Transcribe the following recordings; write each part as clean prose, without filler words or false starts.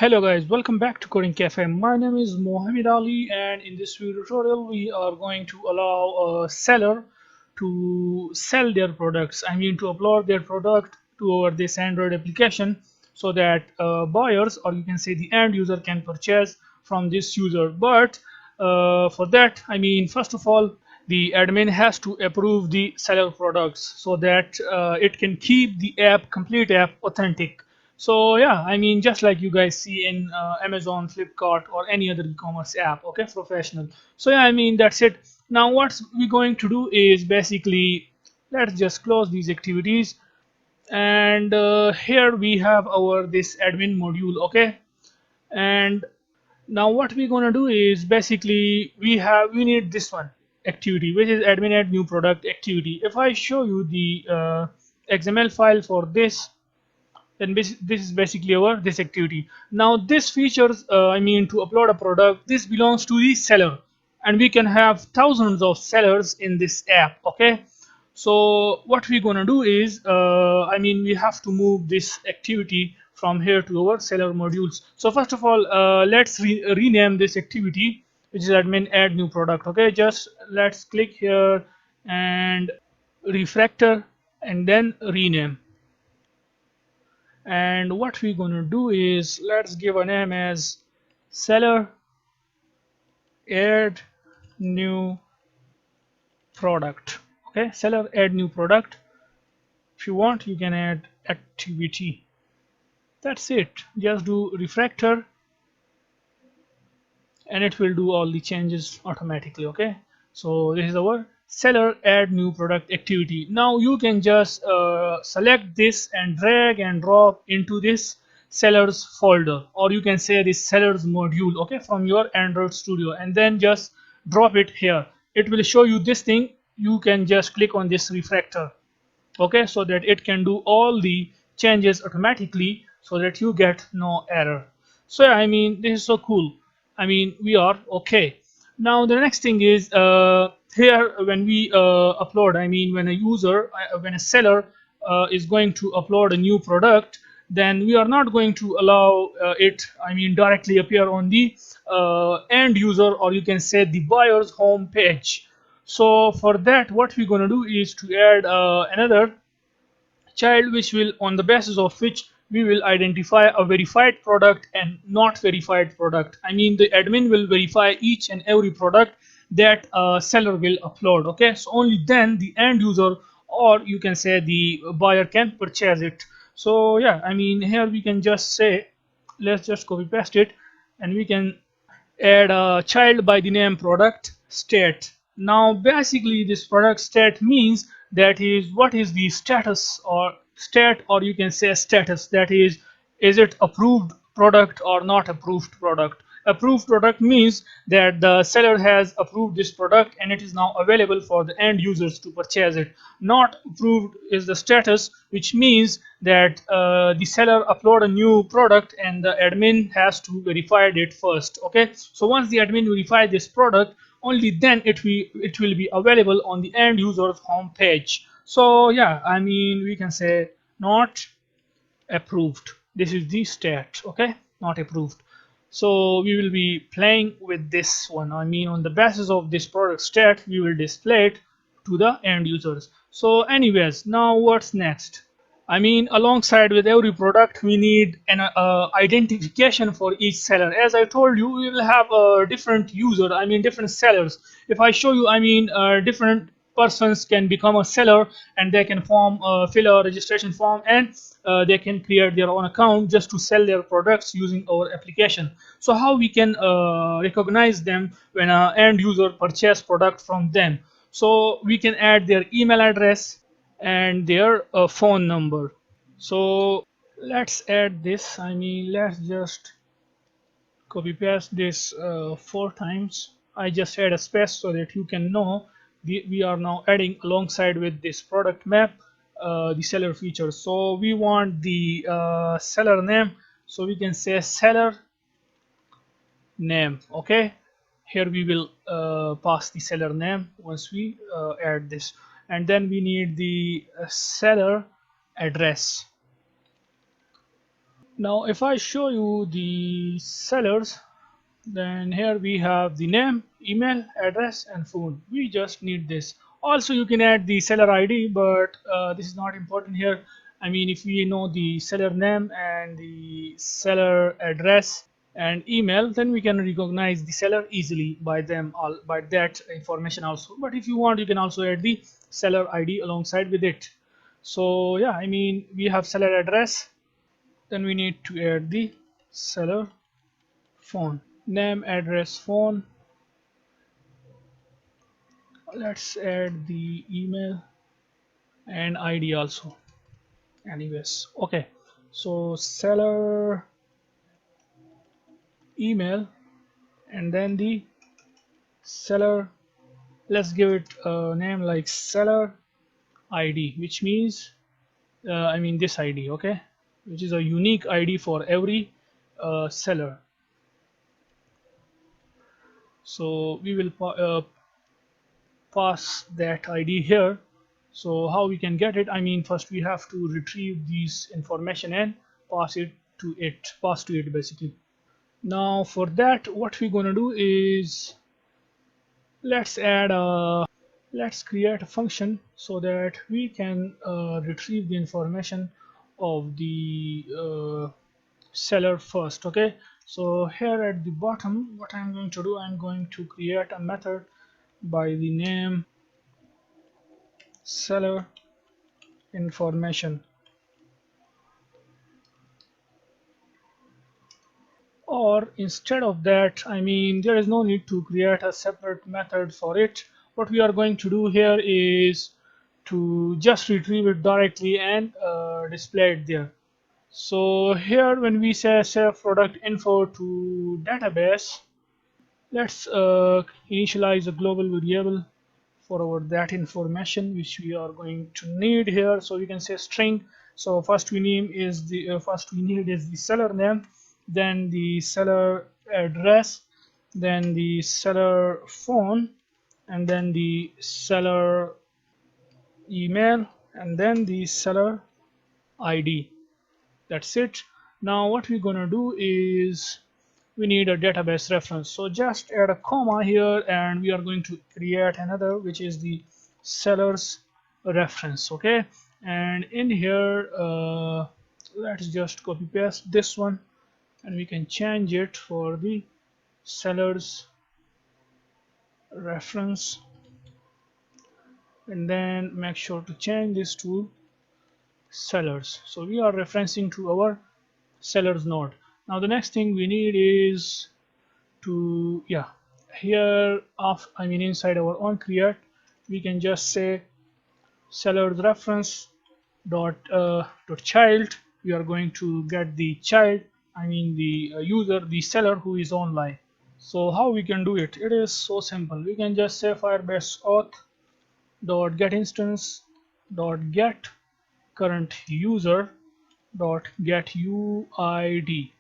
Hello guys, welcome back to Coding Cafe. My name is Mohammed Ali, and in this video tutorial we are going to allow a seller to sell their products. I mean to upload their product to our this Android application so that buyers, or you can say the end user, can purchase from this user. But for that, I mean, first of all, the admin has to approve the seller products so that it can keep the app, complete app, authentic. So yeah, I mean, just like you guys see in Amazon, Flipkart, or any other e-commerce app, okay, professional. So yeah, I mean, that's it. Now what we're going to do is basically, let's just close these activities, and here we have our this admin module, okay. And now what we're gonna do is basically we need this one activity, which is admin add new product activity. If I show you the XML file for this, then this is basically our this activity. Now this features, I mean, to upload a product, this belongs to the seller, and we can have thousands of sellers in this app, okay. So what we're gonna do is, I mean, we have to move this activity from here to our seller modules. So first of all, let's rename this activity, which is admin add new product, okay. Just let's click here and refactor and then rename. And what we're going to do is, let's give a name as seller add new product, okay. Seller add new product. If you want, you can add activity. That's it. Just do refactor and it will do all the changes automatically, okay. So this is our seller add new product activity. Now you can just select this and drag and drop into this sellers folder, or you can say this sellers module, okay, from your Android Studio, and then just drop it here. It will show you this thing. You can just click on this refactor, okay, so that it can do all the changes automatically so that you get no error. So yeah, I mean, this is so cool. I mean, we are okay. Now the next thing is, here when we upload, I mean, when a user, when a seller is going to upload a new product, then we are not going to allow it, I mean, directly appear on the end user, or you can say the buyer's home page. So for that, what we're going to do is to add another child, which will, on the basis of which we will identify a verified product and not verified product. I mean, the admin will verify each and every product that a seller will upload, okay. So only then the end user, or you can say the buyer, can purchase it. So yeah, I mean, here we can just say, let's just copy paste it, and we can add a child by the name product state. Now basically this product state means that is what is the status, or state, or you can say status, that is it approved product or not approved product. Approved product means that the seller has approved this product and it is now available for the end users to purchase it. Not approved is the status, which means that the seller upload a new product and the admin has to verify it first, okay. So once the admin verify this product, only then it will be available on the end user's home page. So yeah, I mean, we can say not approved. This is the state, okay, not approved. So we will be playing with this one. I mean, on the basis of this product state, we will display it to the end users. So anyways, now what's next? I mean, alongside with every product, we need an identification for each seller. As I told you, we will have a different user, I mean, different sellers. If I show you, I mean, different persons can become a seller, and they can fill a registration form, and they can create their own account just to sell their products using our application. So how we can recognize them when an end user purchase product from them? So we can add their email address and their phone number. So let's add this. I mean, let's just copy paste this 4 times. I just add a space so that you can know we are now adding alongside with this product map the seller features. So we want the seller name, so we can say seller name, okay. Here we will pass the seller name once we add this, and then we need the seller address. Now if I show you the sellers, then here we have the name, email, address, and phone. We just need this. Also, you can add the seller ID, but this is not important here. I mean, if we know the seller name and the seller address and email, then we can recognize the seller easily by them all by that information also. But if you want, you can also add the seller ID alongside with it. So yeah, I mean, we have seller address, then we need to add the seller phone, name, address, phone. Let's add the email and ID also. Anyways, okay, so seller email and then the seller, let's give it a name like seller ID, which means I mean this ID, okay, which is a unique ID for every seller. So we will pass that ID here. So how we can get it? I mean, first we have to retrieve these information and pass to it basically. Now for that, what we're gonna do is let's add a let's create a function so that we can retrieve the information of the seller first. Okay, so here at the bottom, what I'm going to do, I'm going to create a method by the name seller information, or instead of that, I mean, there is no need to create a separate method for it. What we are going to do here is to just retrieve it directly and display it there. So here when we say save product info to database, let's initialize a global variable for our that information which we are going to need here. So we can say string. So first we need is the seller name, then the seller address, then the seller phone, and then the seller email, and then the seller ID. That's it. Now what we're gonna do is we need a database reference, so just add a comma here and we are going to create another which is the seller's reference. Okay, and in here let's just copy paste this one and we can change it for the seller's reference, and then make sure to change this to sellers. So we are referencing to our sellers node. Now the next thing we need is to, yeah, here of, I mean inside our own create, we can just say seller's reference dot child. We are going to get the child, I mean the user, the seller who is online. So how we can do it? It is so simple. We can just say firebase auth dot get instance dot get current user dot get uid.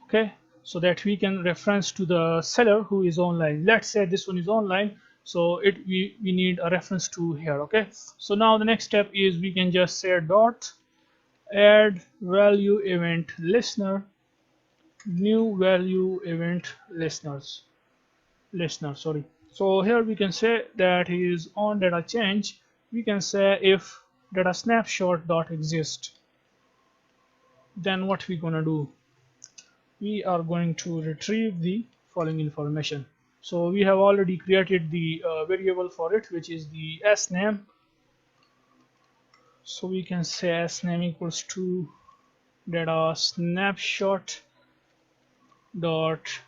Okay, so that we can reference to the seller who is online. Let's say this one is online, so we need a reference to here. Okay, so now the next step is we can just say dot add value event listener, new value event listener, sorry. So here we can say that he is on data change. We can say if data snapshot dot exist, then what we gonna do, we are going to retrieve the following information. So we have already created the variable for it, which is the s name. So we can say s name equals to data snapshot dot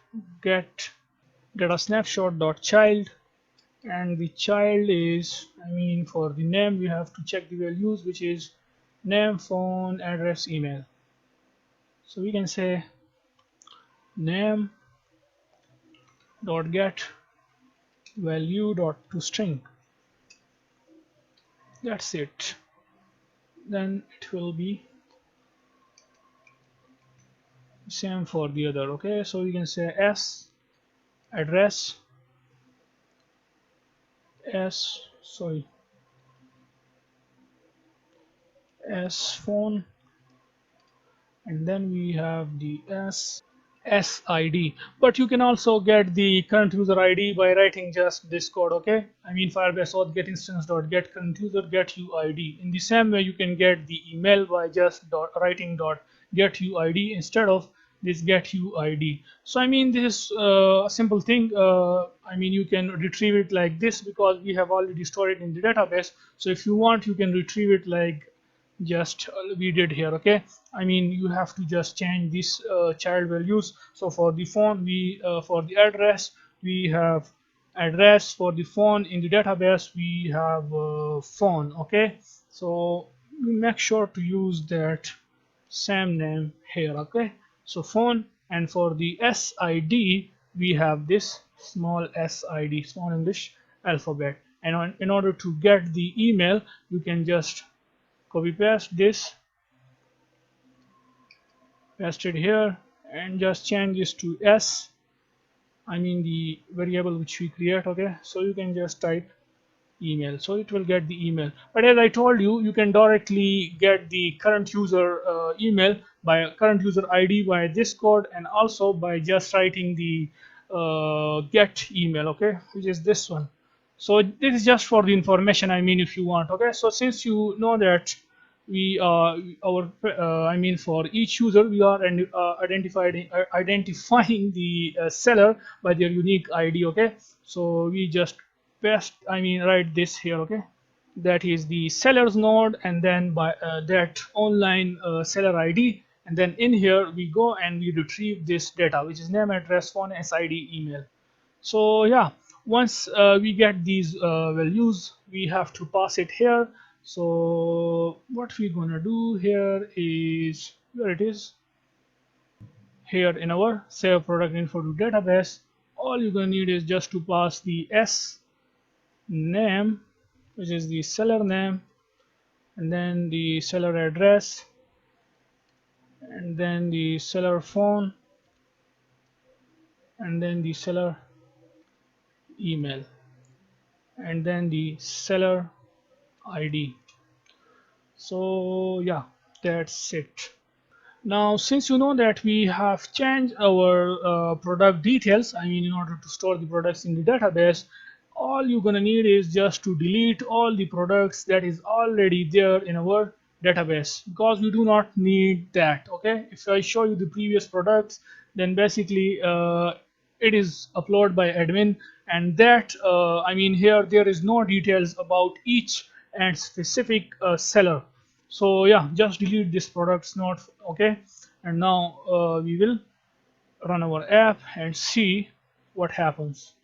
get data snapshot dot child, and the child is, I mean for the name we have to check the values, which is name, phone, address, email. So we can say name dot get value dot to string. That's it. Then it will be same for the other. Okay, so we can say s address, s sorry, s phone, and then we have the SID. But you can also get the current user ID by writing just this code, okay? I mean firebase auth get instance dot get current user get UID. In the same way, you can get the email by just writing dot get UID instead of this get UID. So I mean this is a simple thing. I mean you can retrieve it like this because we have already stored it in the database. So if you want, you can retrieve it like just we did here, okay? I mean you have to just change these child values. So for the phone, we for the address, we have address. For the phone in the database, we have phone, okay? So you make sure to use that same name here, okay? So phone. And for the SID, we have this small SID, small English alphabet. And in order to get the email, you can just copy paste this, paste it here, and just change this to S. I mean the variable which we create, okay? So you can just type email, so it will get the email. But as I told you, you can directly get the current user email by current user ID by this code, and also by just writing the get email, okay, which is this one. So this is just for the information, I mean if you want, okay? So since you know that we our I mean for each user we are identifying the seller by their unique ID, okay? So we just paste, I mean write this here, okay? That is the seller's node, and then by that online seller ID, and then in here we go and we retrieve this data, which is name, address, phone, SID, email. So yeah, once we get these values, we have to pass it here. So what we're gonna do here is, where it is, here in our save product info to database, all you're gonna need is just to pass the S name, which is the seller name, and then the seller address, and then the seller phone, and then the seller email, and then the seller ID. So yeah, that's it. Now since you know that we have changed our product details, I mean in order to store the products in the database, all you're gonna need is just to delete all the products that is already there in our database, because we do not need that, okay? If I show you the previous products, then basically it is uploaded by admin, and that I mean here there is no details about each and specific seller. So yeah, just delete this products not, okay? And now we will run our app and see what happens.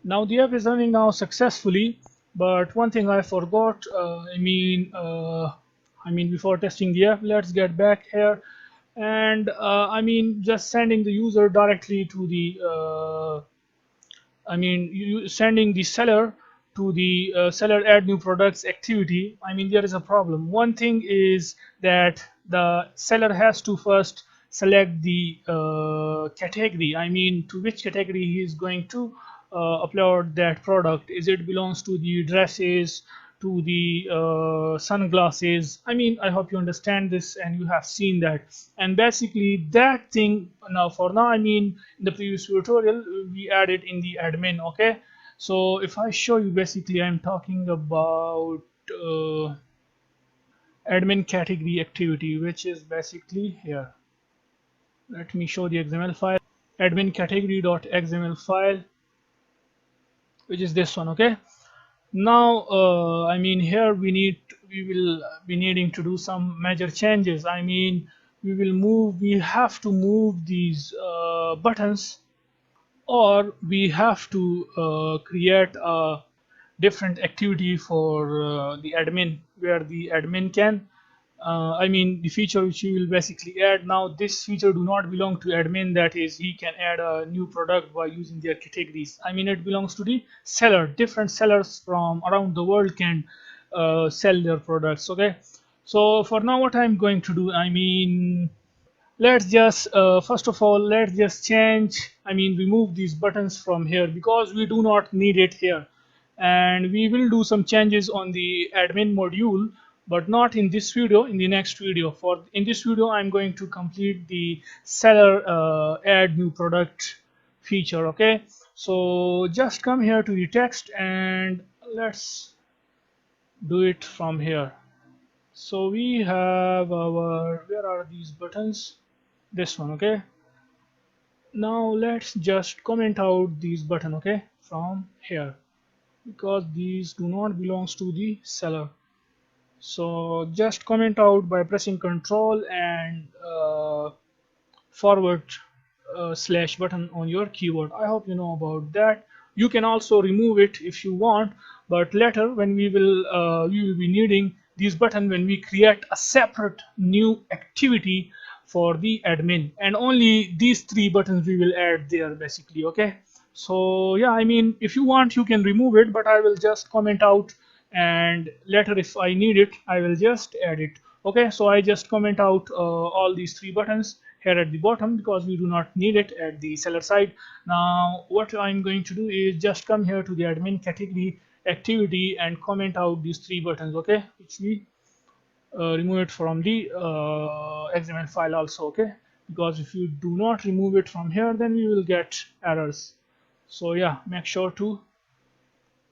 Now the app is running now successfully, but one thing I forgot, I mean before testing the app, let's get back here. And I mean just sending the user directly to the I mean, you sending the seller to the seller add new products activity. I mean, there is a problem. One thing is that the seller has to first select the category. I mean, to which category he is going to upload that product. Is it belongs to the dresses, to the sunglasses? I mean, I hope you understand this and you have seen that. And basically that thing, now for now, I mean in the previous tutorial we added in the admin, okay? So if I show you, basically I'm talking about admin category activity, which is basically here. Let me show the XML file, admin category.xml file, which is this one, okay? Now I mean here we will be needing to do some major changes. I mean we have to move these buttons, or we have to create a different activity for the admin, where the admin can I mean the feature which you will basically add. Now this feature do not belong to admin, that is he can add a new product by using their categories. I mean it belongs to the seller. Different sellers from around the world can sell their products, okay? So for now what I'm going to do, I mean let's just first of all let's just change, I mean remove these buttons from here because we do not need it here, and we will do some changes on the admin module. but not in this video. In the next video, for in this video I'm going to complete the seller add new product feature. Okay, so just come here to the text and let's do it from here. So we have our, where are these buttons? This one. Okay, now let's just comment out these button, okay, from here, because these do not belongs to the seller. So just comment out by pressing Control and forward slash button on your keyboard. I hope you know about that. You can also remove it if you want, but later when we will be needing these button when we create a separate new activity for the admin, and only these three buttons we will add there basically. Okay, so yeah, I mean, if you want you can remove it, but I will just comment out, and later if I need it I will just add it. Okay, so I just comment out all these three buttons here at the bottom because we do not need it at the seller side. Now what I'm going to do is just come here to the admin category activity and comment out these three buttons, okay, which we remove it from the XML file also. Okay, because if you do not remove it from here then we will get errors. So yeah, make sure to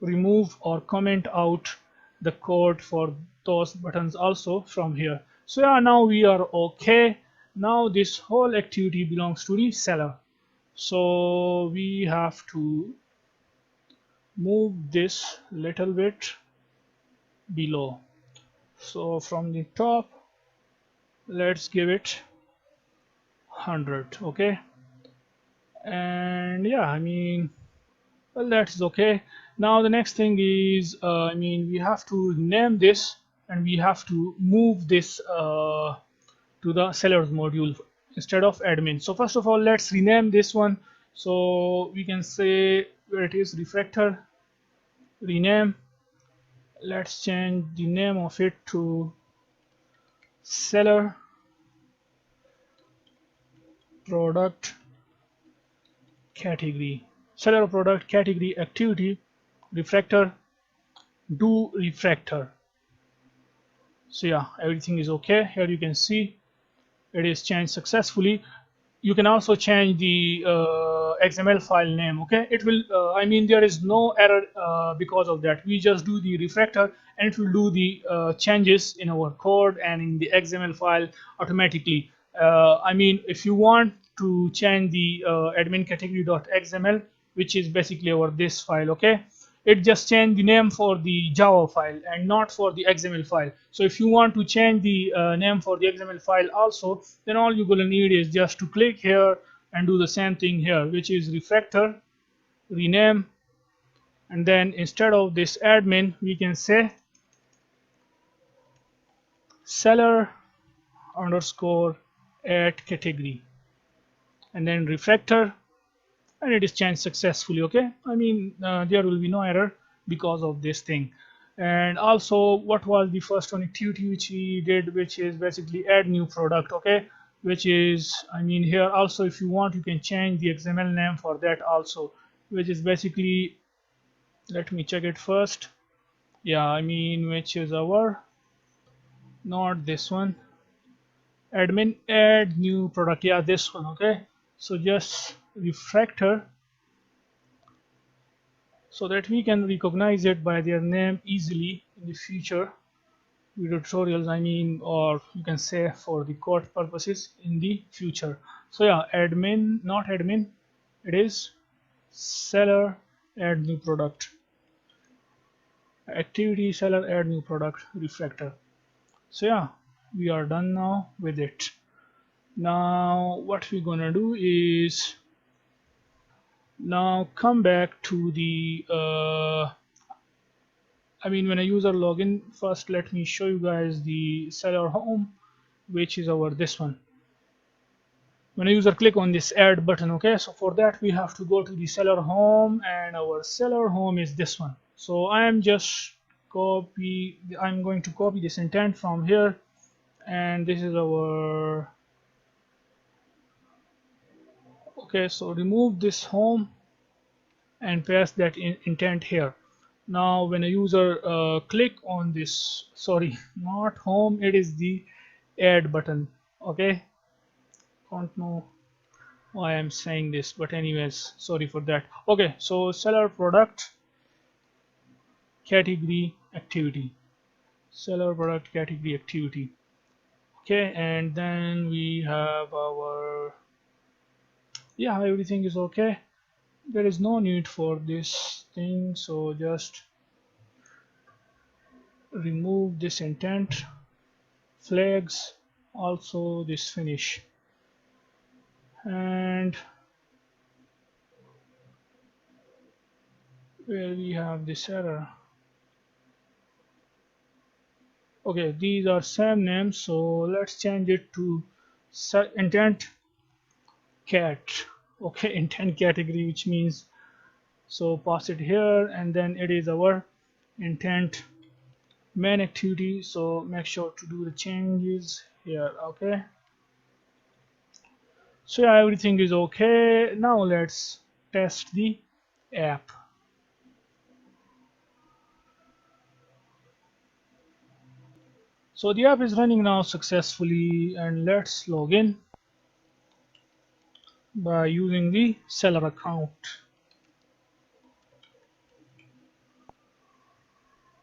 remove or comment out the code for those buttons also from here. So yeah, now we are okay. Now this whole activity belongs to the seller, so we have to move this little bit below. So from the top let's give it 100. Okay, and yeah, I mean, well, that's okay. Now the next thing is, I mean, we have to name this and we have to move this to the sellers module instead of admin. So first of all, let's rename this one. So we can say where it is, refactor, rename. Let's change the name of it to seller product category, seller product category activity, refactor, do refactor. So yeah, everything is okay. Here you can see it is changed successfully. You can also change the XML file name. Okay, it will I mean, there is no error because of that. We just do the refactor and it will do the changes in our code and in the XML file automatically. I mean, if you want to change the admin category.xml, which is basically our this file, okay, it just change the name for the Java file and not for the XML file. So if you want to change the name for the XML file also, then all you're gonna need is just to click here and do the same thing here, which is refactor, rename, and then instead of this admin we can say seller underscore add category, and then refactor, and it is changed successfully. Okay, I mean, there will be no error because of this thing. And also, what was the first one activity which we did, which is basically add new product. Okay, which is, I mean, here also if you want you can change the XML name for that also, which is basically, let me check it first. Yeah, I mean, which is our, not this one, admin add new product, yeah, this one. Okay, so just refactor so that we can recognize it by their name easily in the future video tutorials, I mean, or you can say for the code purposes in the future. So yeah, admin, not admin, it is seller add new product activity, seller add new product refactor. So yeah, we are done now with it. Now what we're gonna do is now come back to the I mean, when a user login, first let me show you guys the seller home, which is our this one. When a user click on this add button, okay, so for that we have to go to the seller home, and our seller home is this one. So I'm going to copy this intent from here, and this is our, okay, so remove this home and paste that intent here. Now when a user click on this, sorry, not home, it is the add button. Okay, don't know why I'm saying this, but anyways, sorry for that. Okay, so seller product category activity, seller product category activity. Okay, and then we have our, yeah, everything is okay. There is no need for this thing, so just remove this intent flags, also this finish, and where we have this error. Okay, these are same names, so let's change it to intent cat. Okay, intent category, which means, so pass it here, and then it is our intent main activity, so make sure to do the changes here. Okay, so yeah, everything is okay. Now let's test the app. So the app is running now successfully, and let's log in by using the seller account.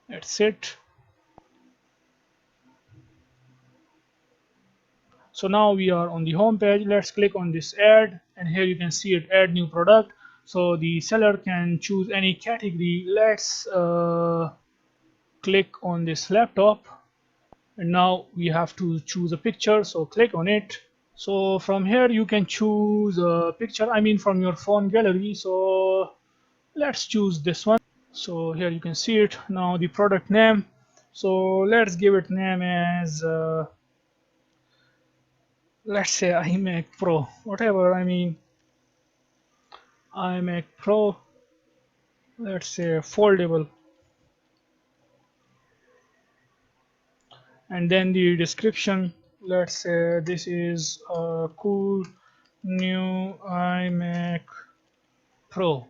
That's it. So now we are on the home page. Let's click on this add, and here you can see it, add new product. So the seller can choose any category. Let's click on this laptop, and now we have to choose a picture, so click on it. So from here you can choose a picture, I mean from your phone gallery. So let's choose this one. So here you can see it. Now the product name, so let's give it name as let's say iMac Pro, whatever, I mean iMac Pro, let's say foldable. And then the description, let's say this is a cool new iMac Pro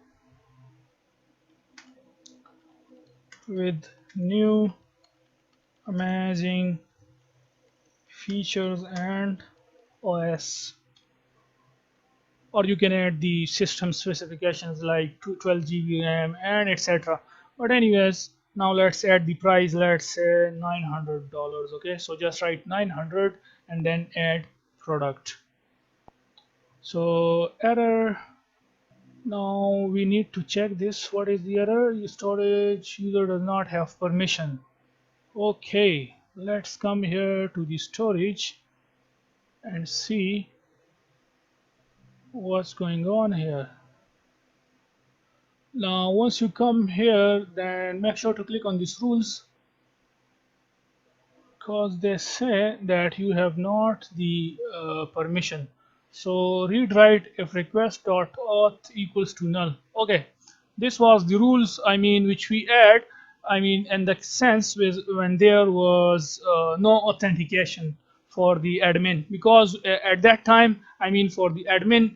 with new amazing features and OS. Or you can add the system specifications like 12 GB RAM and etc. But anyways, now let's add the price. Let's say $900. Okay, so just write 900 and then add product. So error. Now we need to check this. What is the error? Storage user does not have permission. Okay, let's come here to the storage and see what's going on here. Now once you come here, then make sure to click on these rules, because they say that you have not the permission. So read write if request dot auth equals to null. Okay, this was the rules, I mean, which we add, I mean, in the sense with when there was no authentication for the admin, because at that time, I mean, for the admin,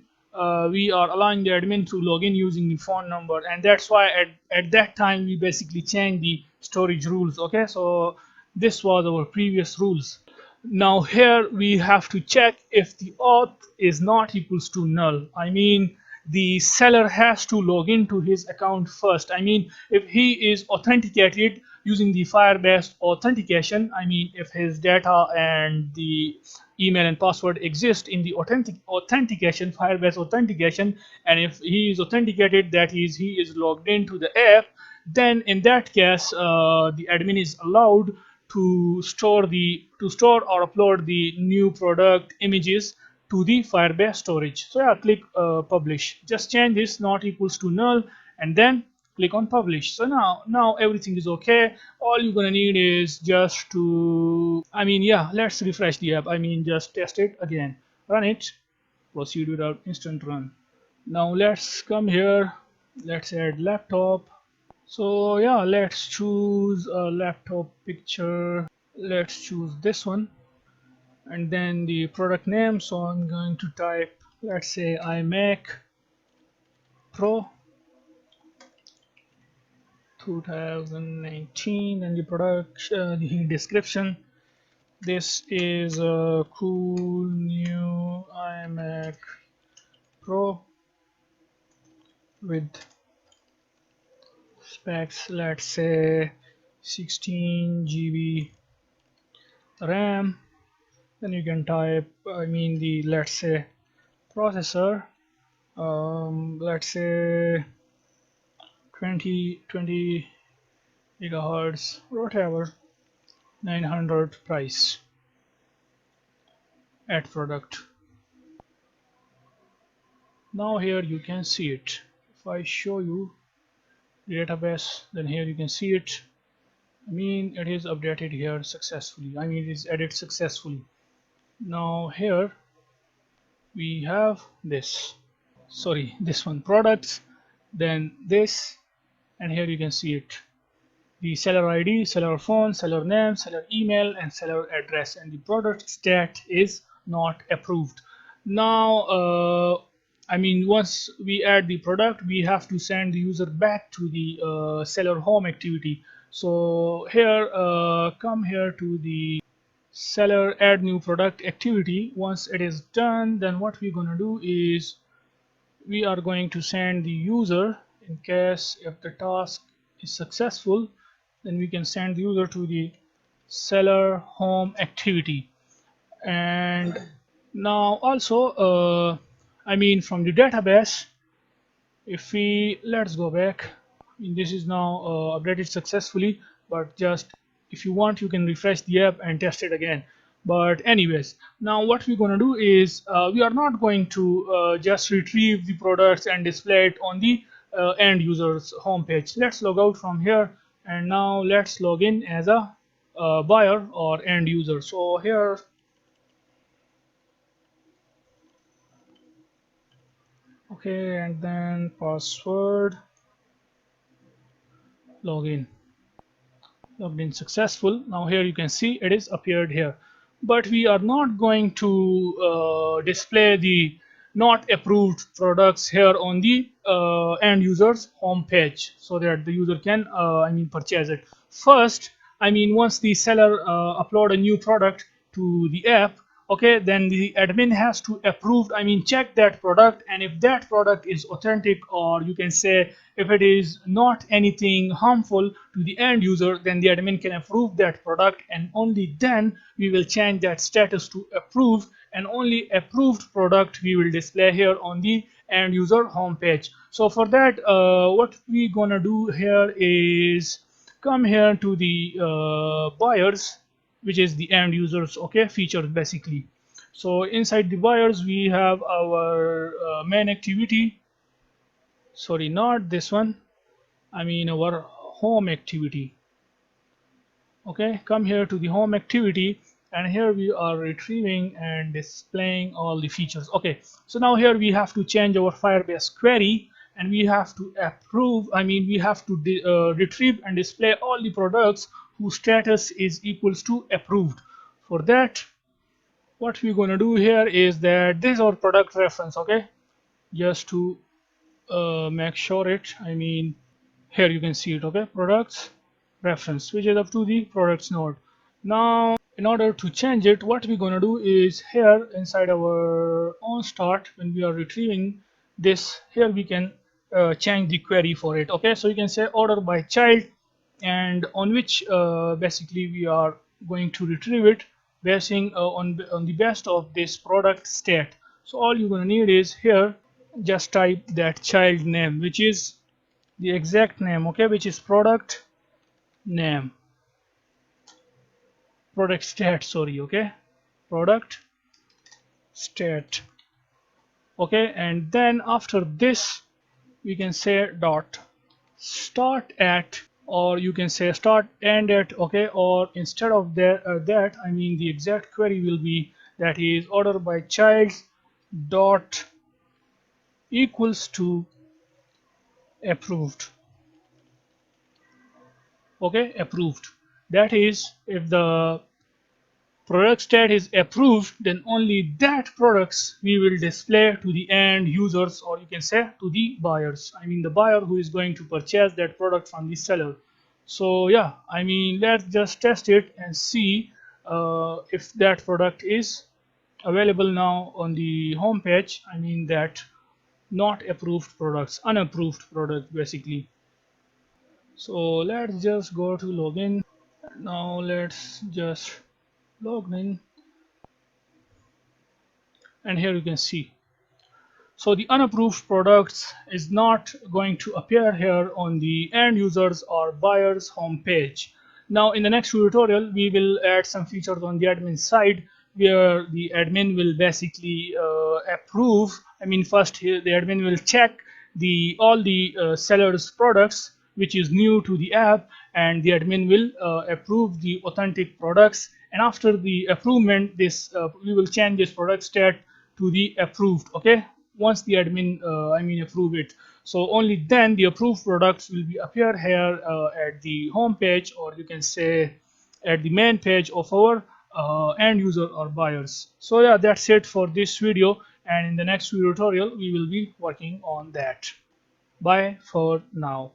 we are allowing the admin to log in using the phone number, and that's why at that time we basically changed the storage rules. Okay, so this was our previous rules. Now here we have to check if the auth is not equals to null. I mean, the seller has to log into his account first. I mean, if he is authenticated using the firebase authentication, I mean, if his data and the email and password exist in the authentication, firebase authentication, and if he is authenticated, that is, he is logged into the app, then in that case the admin is allowed to store or upload the new product images to the firebase storage. So yeah, click publish. Just change this not equals to null, and then click on publish. So now everything is okay. All you're gonna need is just to, I mean, yeah, let's refresh the app. I mean, just test it again, run it, proceed without instant run. Now let's come here, let's add laptop. So yeah, let's choose a laptop picture. Let's choose this one, and then the product name. So I'm going to type, let's say iMac Pro 2019, and the product, the description. This is a cool new iMac Pro with specs, let's say 16 GB RAM. Then you can type, the, let's say, processor, let's say 20 gigahertz, whatever, 900 price at product. Now here you can see it. If I show you the database, then here you can see it. It is updated here successfully. It is added successfully. Now here we have this, sorry, this one, products, then this, and here you can see it, the seller ID, seller phone, seller name, seller email, and seller address, and the product stat is not approved. Now once we add the product, we have to send the user back to the seller home activity. So here, come here to the seller add new product activity. Once it is done, then what we're going to do is we are going to send the user, in case if the task is successful, then we can send the user to the seller home activity. And now also from the database, if we, let's go back, this is now updated successfully, but just if you want, you can refresh the app and test it again. But anyways, now what we're going to do is we are not going to just retrieve the products and display it on the end user's homepage. Let's log out from here, and now let's log in as a buyer or end user. So here, okay, and then password, login, logged in successful. Now here you can see it is appeared here, but we are not going to display the not approved products here on the end users home page, so that the user can purchase it first. Once the seller upload a new product to the app, okay, then the admin has to approve, check that product, and if that product is authentic, or you can say if it is not anything harmful to the end user, then the admin can approve that product, and only then we will change that status to approved, and only approved product we will display here on the end user homepage. So for that, what we gonna do here is come here to the buyers, which is the end users, okay, features basically. So inside the buyers, we have our main activity, sorry, not this one, our home activity. Okay, come here to the home activity, and here we are retrieving and displaying all the features. Okay, so now here we have to change our firebase query, and we have to approve, we have to retrieve and display all the products whose status is equals to approved. For that, what we're going to do here is that this is our product reference, okay, just to make sure it, here you can see it, okay, products reference, which is up to the products node. Now in order to change it, what we're going to do is here inside our on start, when we are retrieving this, here we can change the query for it. Okay, so you can say order by child, and on which basically we are going to retrieve it, basing on the best of this product state. So all you're going to need is here, just type that child name, which is the exact name, okay, which is product name, product stat, sorry, okay, product stat. Okay, and then after this we can say dot start at, or you can say start end at, okay, or instead of that, the exact query will be that is order by child dot equals to approved. Okay, approved, that is if the product stat is approved, then only that products we will display to the end users, or you can say to the buyers. I mean the buyer who is going to purchase that product from the seller. So yeah, I mean let's just test it and see if that product is available now on the home page. I mean that not approved products, unapproved product basically. So let's just go to login. Now let's just log in, and here you can see. So the unapproved products is not going to appear here on the end users or buyers home page. Now in the next tutorial we will add some features on the admin side where the admin will basically approve. I mean first the admin will check the all the sellers products which is new to the app, and the admin will approve the authentic products, and after the approval this we will change this product stat to the approved. Okay, once the admin I mean approve it, so only then the approved products will be appear here at the home page, or you can say at the main page of our end user or buyers. So yeah, that's it for this video, and in the next tutorial we will be working on that. Bye for now.